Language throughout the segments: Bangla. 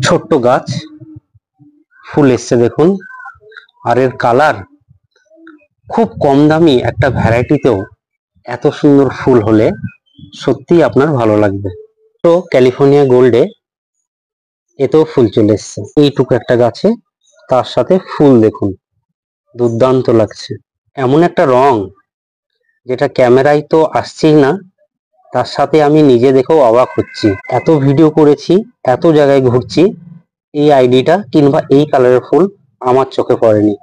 ছোট্ট গাছ, ফুল এসছে দেখুন। আর এর কালার খুব কম দামি একটা ভ্যারাইটিতেও এত সুন্দর ফুল হলে সত্যিই আপনার ভালো লাগবে। তো ক্যালিফোর্নিয়া গোল্ডে এতেও ফুল চলে এসছে এইটুকু একটা গাছে, তার সাথে ফুল দেখুন, দুর্দান্ত লাগছে। এমন একটা রং যেটা ক্যামেরায় তো আসছেই না, তার সাথে আমি নিজে দেখেও অবাক হচ্ছি। এত ভিডিও করেছি, এত জায়গায় ঘুরছি, এই আইডিটা কিংবা এই কালারের ফুল আমার চোখে পড়েনি।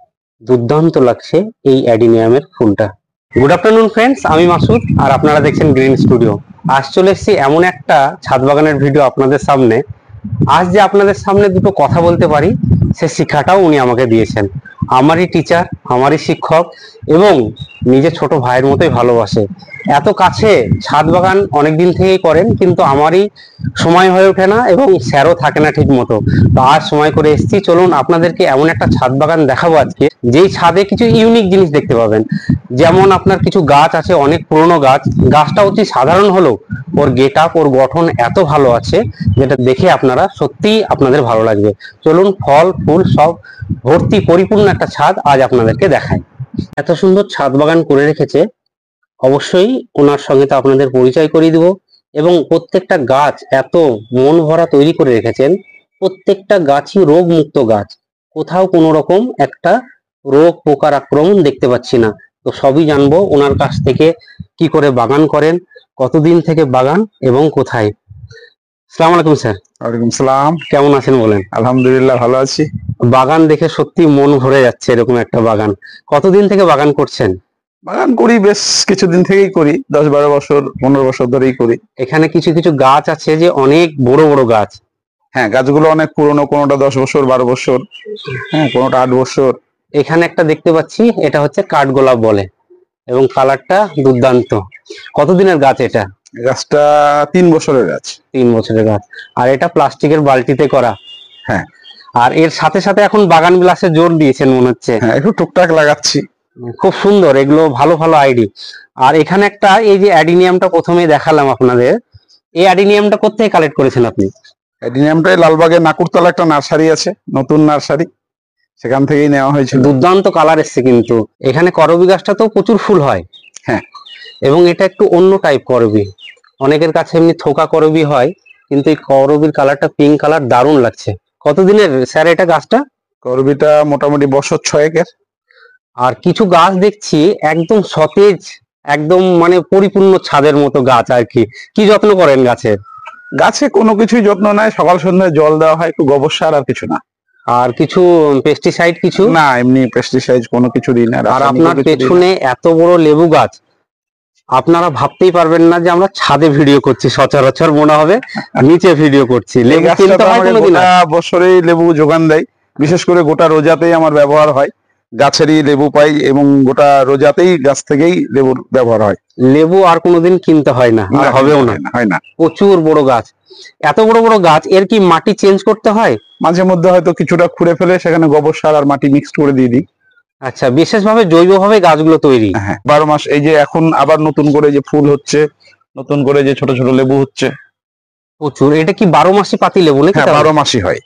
দুর্দান্ত লাগছে এই অ্যাডিনিয়ামের ফুলটা। গুড আফটারনুন ফ্রেন্ডস, আমি মাসুদ আর আপনারা দেখছেন গ্রিন স্টুডিও। আজ চলে এসেছি এমন একটা ছাদ বাগানের ভিডিও আপনাদের সামনে। আজ যে আপনাদের সামনে দুটো কথা বলতে পারি, সে শিক্ষাটাও উনি আমাকে দিয়েছেন। আমারই টিচার, আমারই শিক্ষক, এবং নিজের ছোট ভাইয়ের মতোই ভালোবাসে। এত কাছে ছাদ বাগান অনেকদিন থেকেই করেন, কিন্তু আমারই সময় হয়ে ওঠে না এবং স্যারও থাকে না ঠিক মতো। তো আজ সময় করে এসেছি, চলুন আপনাদেরকে এমন একটা ছাদ বাগান দেখাবো আজকে, যেই ছাদে কিছু ইউনিক জিনিস দেখতে পাবেন। যেমন আপনার কিছু গাছ আছে, অনেক পুরনো গাছ, গাছটা অতি সাধারণ হলেও ওর গেট আপ, ওর গঠন এত ভালো আছে যেটা দেখে আপনারা সত্যিই আপনাদের ভালো লাগবে। চলুন, ফল ফুল সব ভর্তি পরিপূর্ণ একটা ছাদ আজ আপনাদেরকে দেখাই। এত সুন্দর ছাদ বাগান করে রেখেছে, অবশ্যই ওনার সঙ্গে তো আপনাদের পরিচয় করিয়ে দিব। এবং প্রত্যেকটা গাছ এত মন ভরা তৈরি করে রেখেছেন, প্রত্যেকটা গাছই রোগ মুক্ত গাছ, কোথাও কোনো রকম একটা রোগ পোকার আক্রমণ দেখতে পাচ্ছি না। তো সবই জানবো ওনার কাছ থেকে, কি করে বাগান করেন, কতদিন থেকে বাগান এবং কোথায়। আসসালামু আলাইকুম স্যার। ওয়ালাইকুম সালাম। কেমন আছেন বলেন? আলহামদুলিল্লাহ, ভালো আছি। বাগান দেখে সত্যি মন ভরে যাচ্ছে, এরকম একটা বাগান। কতদিন থেকে বাগান করছেন? বাগান করি বেশ কিছুদিন থেকেই করি, 10-12 বছর 15 বছর ধরেই করি। এখানে কিছু কিছু গাছ আছে যে অনেক বড় বড় গাছ। হ্যাঁ, গাছগুলো অনেক পুরনো, কোনোটা 10 বছর 12 বছর, হ্যাঁ কোনোটা 8 বছর। এখানে একটা দেখতে পাচ্ছি, এটা হচ্ছে কাঠগোলাপ বলে, এবং কালারটা দুর্দান্ত। কতদিনের গাছ এটা? গাছটা 3 বছরের গাছ। 3 বছরের গাছ। আর এটা প্লাস্টিকের বালতিতে করা। হ্যাঁ। আর এর সাথে সাথে এখন বাগান বিলাসে জোর দিয়েছেন মনে হচ্ছে। হ্যাঁ, একটু টুকটাক লাগাচ্ছি। খুব সুন্দর, এগুলো ভালো ভালো আইডি। আর এখানে একটা, এই যে অ্যাডিনিয়ামটা প্রথমে দেখালাম আপনাদের, এই অ্যাডিনিয়ামটা কোত্থেকে কালেক্ট করেছেন আপনি? অ্যাডিনিয়ামটাই লালবাগে নাকুরতলা একটা নার্সারি আছে, নতুন নার্সারি, সেখান থেকেই নেওয়া হয়েছিল। দুর্দান্ত কালার এসছে কিন্তু। এখানে করবি গাছটা তো প্রচুর ফুল হয়। হ্যাঁ। এবং এটা একটু অন্য টাইপ করবি, অনেকের কাছে এমনি থোকা করবি হয়, কিন্তু এই করবির কালারটা পিঙ্ক কালার, দারুণ লাগছে। কতদিনের স্যার এটা গাছটা? করবিটা মোটামুটি বছর 6-এর। আর কিছু গাছ দেখছি একদম সতেজ, একদম মানে পরিপূর্ণ ছাদের মতো গাছ আর কি। কি যত্ন করেন গাছের? গাছে কোনো কিছুই যত্ন নাই, সকাল সন্ধ্যায় জল দেওয়া হয়, একটু গোবর সার, আর কিছু না। আর কিছু পেস্টিসাইড কিছু না, এমনি পেস্টিসাইড কোনো কিছু দিই না। আর আপনার পেছনে এত বড় লেবু গাছ, আপনারা ভাবতেই পারবেন না যে আমরা ছাদে ভিডিও করছি, সচরাচর মনে হবে নিচে ভিডিও করছি। লেবু কিনতে হয় কোনোদিন? বছরেই লেবু যোগান দেয়, বিশেষ করে গোটা রোজাতেই আমার ব্যবহার হয়। গাছেরই লেবু পাই এবং গোটা রোজাতেই গাছ থেকেই লেবুর ব্যবহার হয়। লেবু আর কোনোদিন কিনতে হয় না, আর হবেও না। হয় না। প্রচুর বড় গাছ, এত বড় বড় গাছ, এর কি মাটি চেঞ্জ করতে হয়? মাঝে মধ্যে হয়তো কিছুটা খুঁড়ে ফেলে সেখানে গোবর সার আর মাটি মিক্সড করে দিয়ে দিই। আচ্ছা, বিশেষভাবে জৈবভাবে গাছগুলো তৈরি? হ্যাঁ, 12 মাস। এই যে এখন আবার নতুন করে যে ফুল হচ্ছে, নতুন করে যে ছোট ছোট লেবু হচ্ছে প্রচুর। এটা কি 12 মাসি পাতি লেবু নাকি? হ্যাঁ, 12 মাসই হয়।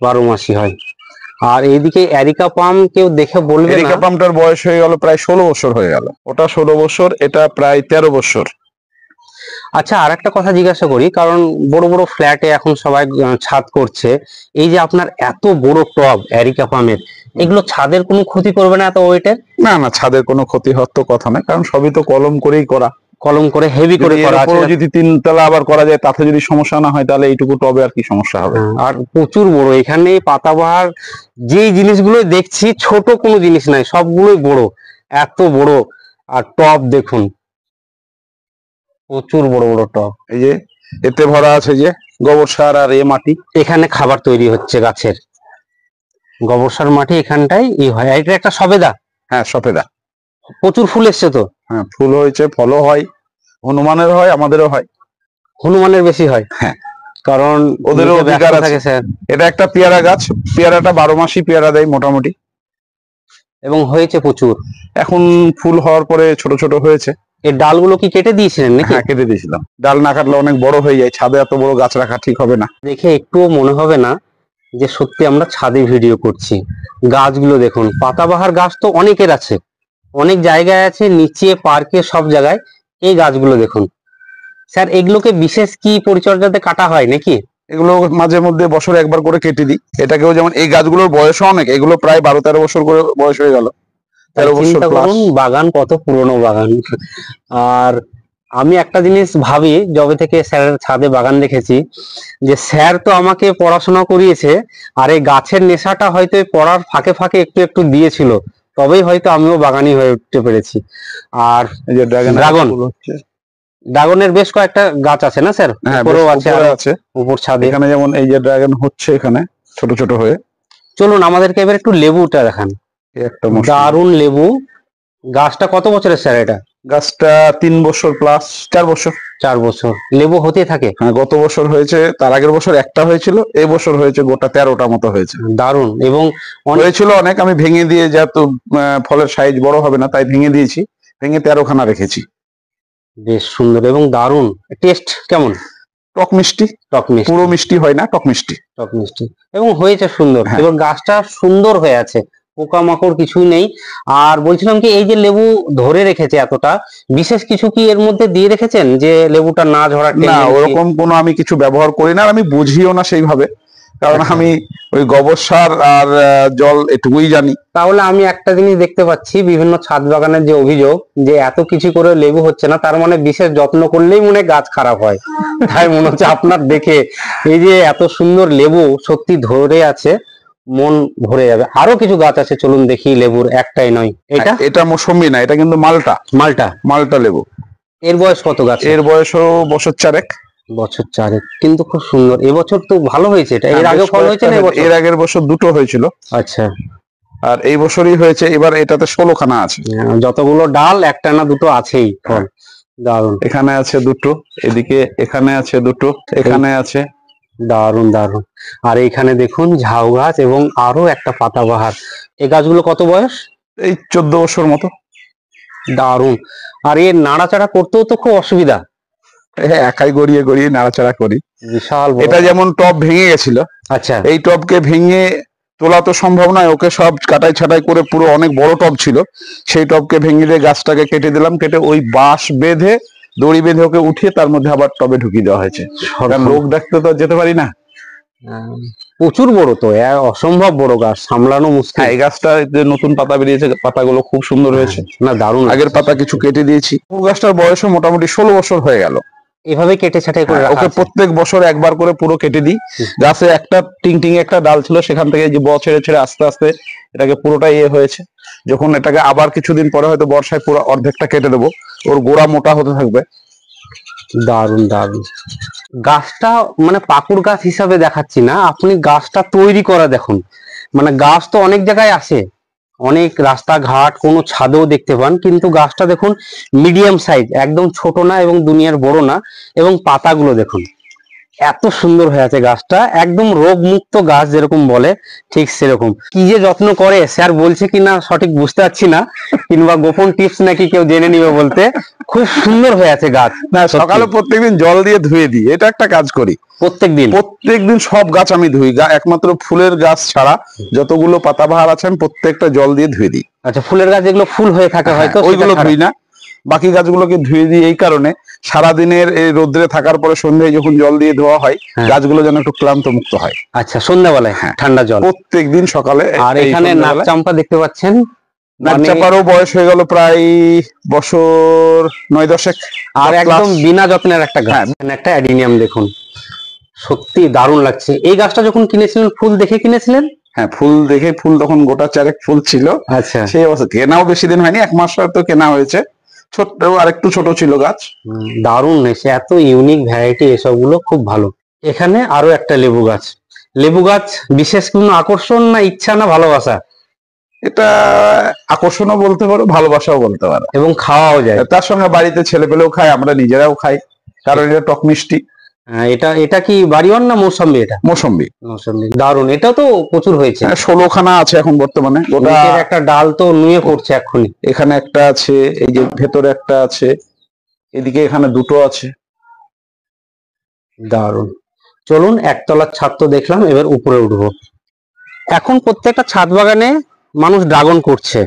12 মাসি হয়। আর এইদিকে এরিকা পাম, কেউ দেখে বলবে না? এরিকা পামটার বয়স হয়ে গেল প্রায় 16 বছর হয়ে গেল। ওটা 16 বছর, এটা প্রায় 13 বছর। আচ্ছা, আর একটা কথা জিজ্ঞাসা করি, কারণ বড় বড় ফ্ল্যাটে এখন সবাই ছাদ করছে, এই যে আপনার এত বড় টব এরিকা পামের, এগুলো ছাদের কোনো ক্ষতি করবে না এত ওয়েটের? না না, ছাদের কোনো ক্ষতি হওয়ার তো কথা না, কারণ সবই তো কলম করেই করা, কলম করে হেভি করে করা আছে। যদি 3 তলা আবার করা যায়, তাতে যদি সমস্যা না হয়, তাহলে এইটুকু টবে আর কি সমস্যা হবে? আর প্রচুর বড়। এখানে পাতাবাহার যে জিনিসগুলো দেখছি, ছোট কোনো জিনিস নাই, সবগুলোই বড়, এত বড়। আর টব দেখুন, প্রচুর বড় বড় টব। এই যে এতে ভরা আছে যে গোবর সার আর মাটি। এখানে খাবার তৈরি হচ্ছে গাছের, গোবর সার মাটি এখানটাই হয়। এটা একটা সবেদা? হ্যাঁ, সফেদা। প্রচুর ফুল এসছে তো? হ্যাঁ, ফুল হয়েছে, ফলও হয়, হনুমানের হয়, আমাদেরও হয়। হনুমানের বেশি হয়? হ্যাঁ, কারণ ওদেরও অধিকার আছে স্যার। এটা একটা পেয়ারা গাছ, পেয়ারাটা 12 মাসই পেয়ারা দেয় মোটামুটি, এবং হয়েছে প্রচুর। এখন ফুল হওয়ার পরে ছোট ছোট হয়েছে। এই ডালগুলো কি কেটে দিয়েছিলেন নাকি? হ্যাঁ, কেটে দিয়েছিলাম। ডাল না কাটলে অনেক বড় হয়ে যায়, ছাদে এত বড় গাছ রাখা ঠিক হবে না। দেখে একটুও মনে হবে না যে সত্যি আমরা ছাদে ভিডিও করছি। গাছগুলো দেখুন, পাতাবাহার গাছ তো অনেকের আছে, অনেক জায়গায় আছে, নিচে পার্কে সব জায়গায়। এই গাছগুলো দেখুন স্যার, এগুলোকে বিশেষ কি পরিচর্যাতে কাটা হয় নাকি? এগুলো মাঝে মধ্যে বছরে একবার করে কেটে দিই। এটাকেও যেমন এই গাছগুলোর বয়স অনেক, এগুলো প্রায় 12-13 বছর করে বয়স হয়ে গেল, 13 বছর চিন্তা প্লাস। করুন বাগান কত পুরনো বাগান। আর আমি একটা জিনিস ভাবি, যবে থেকে স্যারের ছাদে বাগান দেখেছি, যে স্যার তো আমাকে পড়াশোনা করিয়েছে, আর এই গাছের নেশাটা হয়তো এই পড়ার ফাঁকে ফাঁকে একটু একটু দিয়েছিল, তবেই হয়তো আমিও বাগানি হয়ে উঠতে পেরেছি। আর এই যে ড্রাগন, ড্রাগনের বেশ কয়েকটা গাছ আছে না স্যার? হ্যাঁ, উপরেও আছে, উপরে আরো আছে। উপর ছাদে। এখানে যেমন এই যে ড্রাগন হচ্ছে এখানে ছোট ছোট হয়ে। চলুন আমাদেরকে এবার একটু লেবুটা দেখান। এই একটা মৌসুমী। দারুণ লেবু। গাছটা কত বছরের স্যার এটা? গাছটা 3 বছর প্লাস, 4 বছর। 4 বছর লেবু হতে থাকে? হ্যাঁ, গত বছর হয়েছে, তার আগের বছর একটা হয়েছিল, এই বছর হয়েছে গোটা 13টা মতো হয়েছে। দারুণ। এবং হয়েছিল অনেক, আমি ভেঙে দিয়ে, যেহেতু ফলের সাইজ বড় হবে না তাই ভেঙে দিয়েছি, ভেঙে 13খানা রেখেছি। বেশ সুন্দর এবং দারুণ। টেস্ট কেমন? টক মিষ্টি, টক মিষ্টি। পুরো মিষ্টি হয় না, টক মিষ্টি। টক মিষ্টি এবং হয়েছে সুন্দর। হ্যাঁ। এবং গাছটা সুন্দর হয়ে আছে, পোকামাকড় কিছুই নেই। আর বলছিলাম কি, এই যে লেবু ধরে রেখেছে এতটা, বিশেষ কিছু কি এর মধ্যে দিয়ে রেখেছেন যে লেবুটা না ঝরার না, tendency? ওরকম কোনো আমি কিছু ব্যবহার করি না, আর আমি বুঝিও না সেইভাবে, কারণ আচ্ছা। আমি ওই গোবর সার আর জল এটুকুই জানি। তাহলে আমি একটা জিনিস দেখতে পাচ্ছি, বিভিন্ন ছাদ বাগানের যে অভিযোগ যে এত কিছু করে লেবু হচ্ছে না, তার মানে বিশেষ যত্ন করলেই মনে হয় গাছ খারাপ হয়। তাই মনে হচ্ছে আপনার দেখে এই যে এত সুন্দর লেবু সত্যি ধরে আছে, মন ভরে যাবে। আরো কিছু গাছ আছে, চলুন দেখি। লেবুর একটাই নয়, এটা এটা মৌসুমী না, এটা কিন্তু মালটা, মালটা। মালটা লেবু। এর বয়স কত গাছ? এর বয়সও বছর 4 বছর 4, কিন্তু খুব সুন্দর। এবছর তো ভালো হয়েছে এটা। এর আগে ফল হয়েছে না এবছর? এর আগের বছর দুটো হয়েছিল, আচ্ছা। আর এই বছরই হয়েছে। এবার এটাতে 16খানা আছে। যতগুলো ডাল, একটা না দুটো আছেই ফল। দারুণ। এখানে আছে দুটো, এদিকে এখানে আছে দুটো, এখানে আছে। দারুণ দারুণ। আর এইখানে দেখুন ঝাউ গাছ এবং আরো একটা পাতাবাহার। এই গাছগুলো কত বয়স? এই 14 বছর মতো। দারুণ। আর এর নাড়াচাড়া করতেও তো খুব অসুবিধা। একাই গড়িয়ে গড়িয়ে নাড়াচাড়া করি। বিশাল বড়। এটা যেমন টব ভেঙে গেছিল, আচ্ছা। এই টবকে ভেঙে তোলা তো সম্ভব নয়, ওকে সব কাটাই ছাটাই করে, পুরো অনেক বড় টব ছিল, সেই টবকে ভেঙে দিয়ে গাছটাকে কেটে দিলাম, কেটে ওই বাঁশ বেঁধে, দড়ি বেঁধে ওকে উঠিয়ে তার মধ্যে আবার টবে ঢুকিয়ে দেওয়া হয়েছে। কারণ লোক দেখতে তো আর যেতে পারি না। প্রচুর বড় তো, অসম্ভব বড় গাছ, সামলানো মুশকিল। হ্যাঁ, এই গাছটা যে নতুন পাতা বেরিয়েছে, পাতাগুলো খুব সুন্দর হয়েছে। না, দারুণ। আগের পাতা কিছু কেটে দিয়েছি। লেবু গাছটার বয়সও মোটামুটি 16 বছর হয়ে গেল। এভাবে কেটে ছাঁটাই করে রাখা ওকে আছে? প্রত্যেক বছর একবার করে পুরো কেটে দিই। গাছে একটা টিং একটা ডাল ছিল, সেখান থেকে যে ছেড়ে ছেড়ে আস্তে আস্তে এটাকে পুরোটাই হয়েছে। যখন এটাকে আবার কিছুদিন পরে হয়তো বর্ষায় পুরো অর্ধেকটা কেটে দেবো, ওর গোড়া মোটা হতে থাকবে। দারুণ দারুণ। গাছটা মানে পাকুড় গাছ হিসাবে দেখাচ্ছি না, আপনি গাছটা তৈরি করা দেখুন। মানে গাছ তো অনেক জায়গায় আসে, অনেক রাস্তাঘাট, কোনো ছাদেও দেখতে পান, কিন্তু গাছটা দেখুন মিডিয়াম সাইজ, একদম ছোট না এবং দুনিয়ার বড় না। এবং পাতাগুলো দেখুন এত সুন্দর হয়ে আছে গাছটা, একদম রোগ মুক্ত গাছ যেরকম বলে ঠিক সেরকম। কি যে যত্ন করে স্যার বলছে কিনা সঠিক বুঝতে পারছি না, কিংবা গোপন টিপস নাকি কেউ জেনে নিবে বলতে। খুব সুন্দর হয়ে আছে গাছ। না, সকালে প্রত্যেকদিন জল দিয়ে ধুয়ে দিই, এটা একটা কাজ করি প্রত্যেকদিন। সব গাছ আমি ধুই, একমাত্র ফুলের গাছ ছাড়া যতগুলো পাতাবাহার আছে আমি প্রত্যেকটা জল দিয়ে ধুয়ে দিই। আচ্ছা, ফুলের গাছ যেগুলো ফুল হয়ে থাকে হয়তো ওইগুলো ধুই না, বাকি গাছগুলোকে ধুয়ে দিই এই কারণে, সারাদিনের এই রোদ্রে থাকার পরে সন্ধ্যায় যখন জল দিয়ে ধোয়া হয়, গাছগুলো যেন একটু ক্লান্ত মুক্ত হয়। আচ্ছা, সন্ধ্যাবেলায় ঠান্ডা জল প্রত্যেকদিন সকালে। আর এখানে নাক চাম্পা দেখতে পাচ্ছেন, নাক চাপারও বয়স হয়ে গেল প্রায় বছর 9-10। আর একদম বিনা যত্নের একটা গাছ। একটা অ্যাডিনিয়াম দেখুন, সত্যি দারুণ লাগছে। এই গাছটা যখন কিনেছিলেন ফুল দেখে কিনেছিলেন? হ্যাঁ, ফুল দেখে, ফুল তখন গোটা 4 ফুল ছিল। আচ্ছা। সেই অবস্থা, কেনাও বেশি দিন হয়নি, 1 মাস হয়তো কেনা হয়েছে। ছোট্ট, আর একটু ছোট ছিল গাছ। দারুণ হয়েছে, এত ইউনিক ভ্যারাইটি, এসবগুলো খুব ভালো। এখানে আরো একটা লেবু গাছ। লেবু গাছ বিশেষ কোনো আকর্ষণ না ইচ্ছা না ভালোবাসা? এটা আকর্ষণও বলতে পারো, ভালোবাসাও বলতে পারো, এবং খাওয়াও যায়। তার সঙ্গে বাড়িতে ছেলে পেলেও খায়, আমরা নিজেরাও খাই, কারণ এটা টক মিষ্টি। এটা কি বাড়িওয়ান না মৌসম্বি? এটা মৌসম্বি। মৌসম্বি, দারুণ। এটাও তো প্রচুর হয়েছে। 16খানা আছে এখন বর্তমানে। ওটা একটা ডাল তো নুয়ে পড়ছে এক্ষুনি। এখানে একটা আছে, এই যে ভেতরে একটা আছে, এদিকে এখানে দুটো আছে। দারুণ। চলুন, একতলার ছাদ তো দেখলাম, এবার উপরে উঠবো। এখন প্রত্যেকটা ছাদ বাগানে মানুষ ড্রাগন করছে।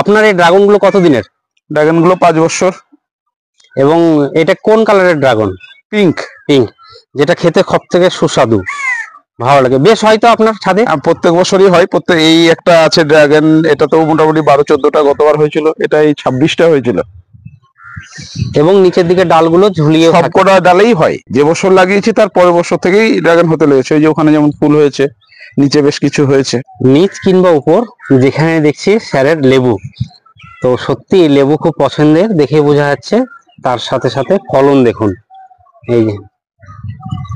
আপনার এই ড্রাগন গুলো কতদিনের? ড্রাগন গুলো 5 বছর। এবং এটা কোন কালারের ড্রাগন? পিঙ্ক। পিঙ্ক, যেটা খেতে সব থেকে সুস্বাদু, ভালো লাগে। বেশ, হয়তো আপনার ছাদে প্রত্যেক বছরই হয়। এই একটা আছে ড্রাগন, এটা তো মোটামুটি 12-14টা গতবার হয়েছিল, এটা এই 26টা হয়েছিল। এবং নিচের দিকে ডালগুলো ঝুলিয়ে সবকটা ডালেই হয়। যে বছর লাগিয়েছি তার পরের বছর থেকেই ড্রাগন হতে লেগেছে। ওই যে ওখানে যেমন ফুল হয়েছে, নিচে বেশ কিছু হয়েছে। নিচ কিংবা উপর যেখানে দেখছি স্যারের লেবু, তো সত্যি এই লেবু খুব পছন্দের, দেখে বোঝা যাচ্ছে। তার সাথে সাথে ফলন দেখুন, এই যে।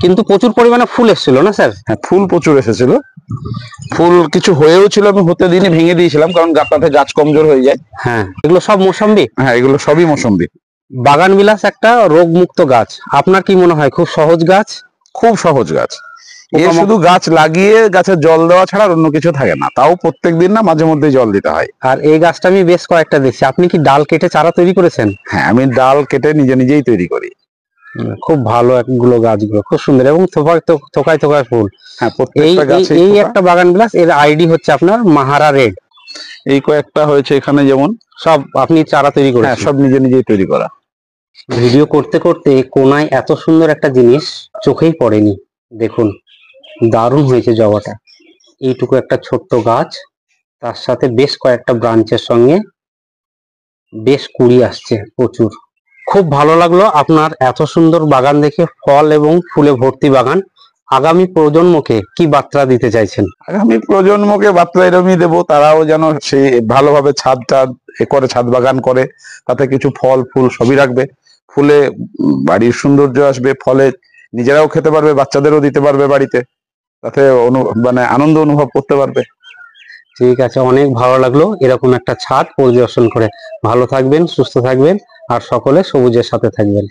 কিন্তু প্রচুর পরিমাণে ফুল এসেছিল না স্যার? হ্যাঁ, ফুল প্রচুর এসেছিল। ফুল কিছু হয়েও ছিল, আমি হতে দিনে ভেঙে দিয়েছিলাম, কারণ গাছটাতে গাছ কমজোর হয়ে যায়। হ্যাঁ, এগুলো সব মৌসম্বি। হ্যাঁ, এগুলো সবই মৌসুমী। বাগান বিলাস একটা রোগমুক্ত গাছ। আপনার কি মনে হয় খুব সহজ গাছ? খুব সহজ গাছ। এ শুধু গাছ লাগিয়ে গাছে জল দেওয়া ছাড়া আর অন্য কিছু থাকে না, তাও প্রত্যেকদিন না, মাঝে মধ্যে জল দিতে হয়। আর এই গাছটা আমি বেশ কয়েকটা দেখছি। আপনি কি ডাল কেটে চারা তৈরি করেছেন? হ্যাঁ, আমি ডাল কেটে নিজেই তৈরি করি। খুব ভালো একগুলো গাছগুলো, খুব সুন্দর এবং থোকায় থোকায় ফুল। হ্যাঁ, প্রত্যেকটা গাছে এই একটা বাগান বিলাস, এর আইডি হচ্ছে আপনার মাহারা রেড। এই কয়েকটা হয়েছে এখানে, যেমন সব আপনি চারা তৈরি করেন? হ্যাঁ, সব নিজেই তৈরি করা। ভিডিও করতে করতে কোনায় এত সুন্দর একটা জিনিস চোখেই পড়েনি। দেখুন, দারুণ হয়েছে জবাটা। এইটুকু একটা ছোট্ট গাছ, তার সাথে বেশ কয়েকটা ব্রাঞ্চের সঙ্গে বেশ কুড়ি আসছে প্রচুর। খুব ভালো লাগলো আপনার এত সুন্দর বাগান দেখে, ফল এবং ফুলে ভর্তি বাগান। আগামী প্রজন্মকে কি বার্তা দিতে চাইছেন? আগামী প্রজন্মকে বার্তা এরকমই দেবো, তারাও যেন সে ভালোভাবে ছাদ করে, ছাদ বাগান করে, তাতে কিছু ফল ফুল সবই রাখবে। ফুলে বাড়ির সৌন্দর্য আসবে, ফলে নিজেরাও খেতে পারবে, বাচ্চাদেরও দিতে পারবে বাড়িতে, তাতে আনন্দ অনুভব করতে পারবে। ঠিক আছে, অনেক ভালো লাগলো এরকম একটা ছাদ পরিদর্শন করে। ভালো থাকবেন, সুস্থ থাকবেন, আর সকলে সবুজের সাথে থাকবেন।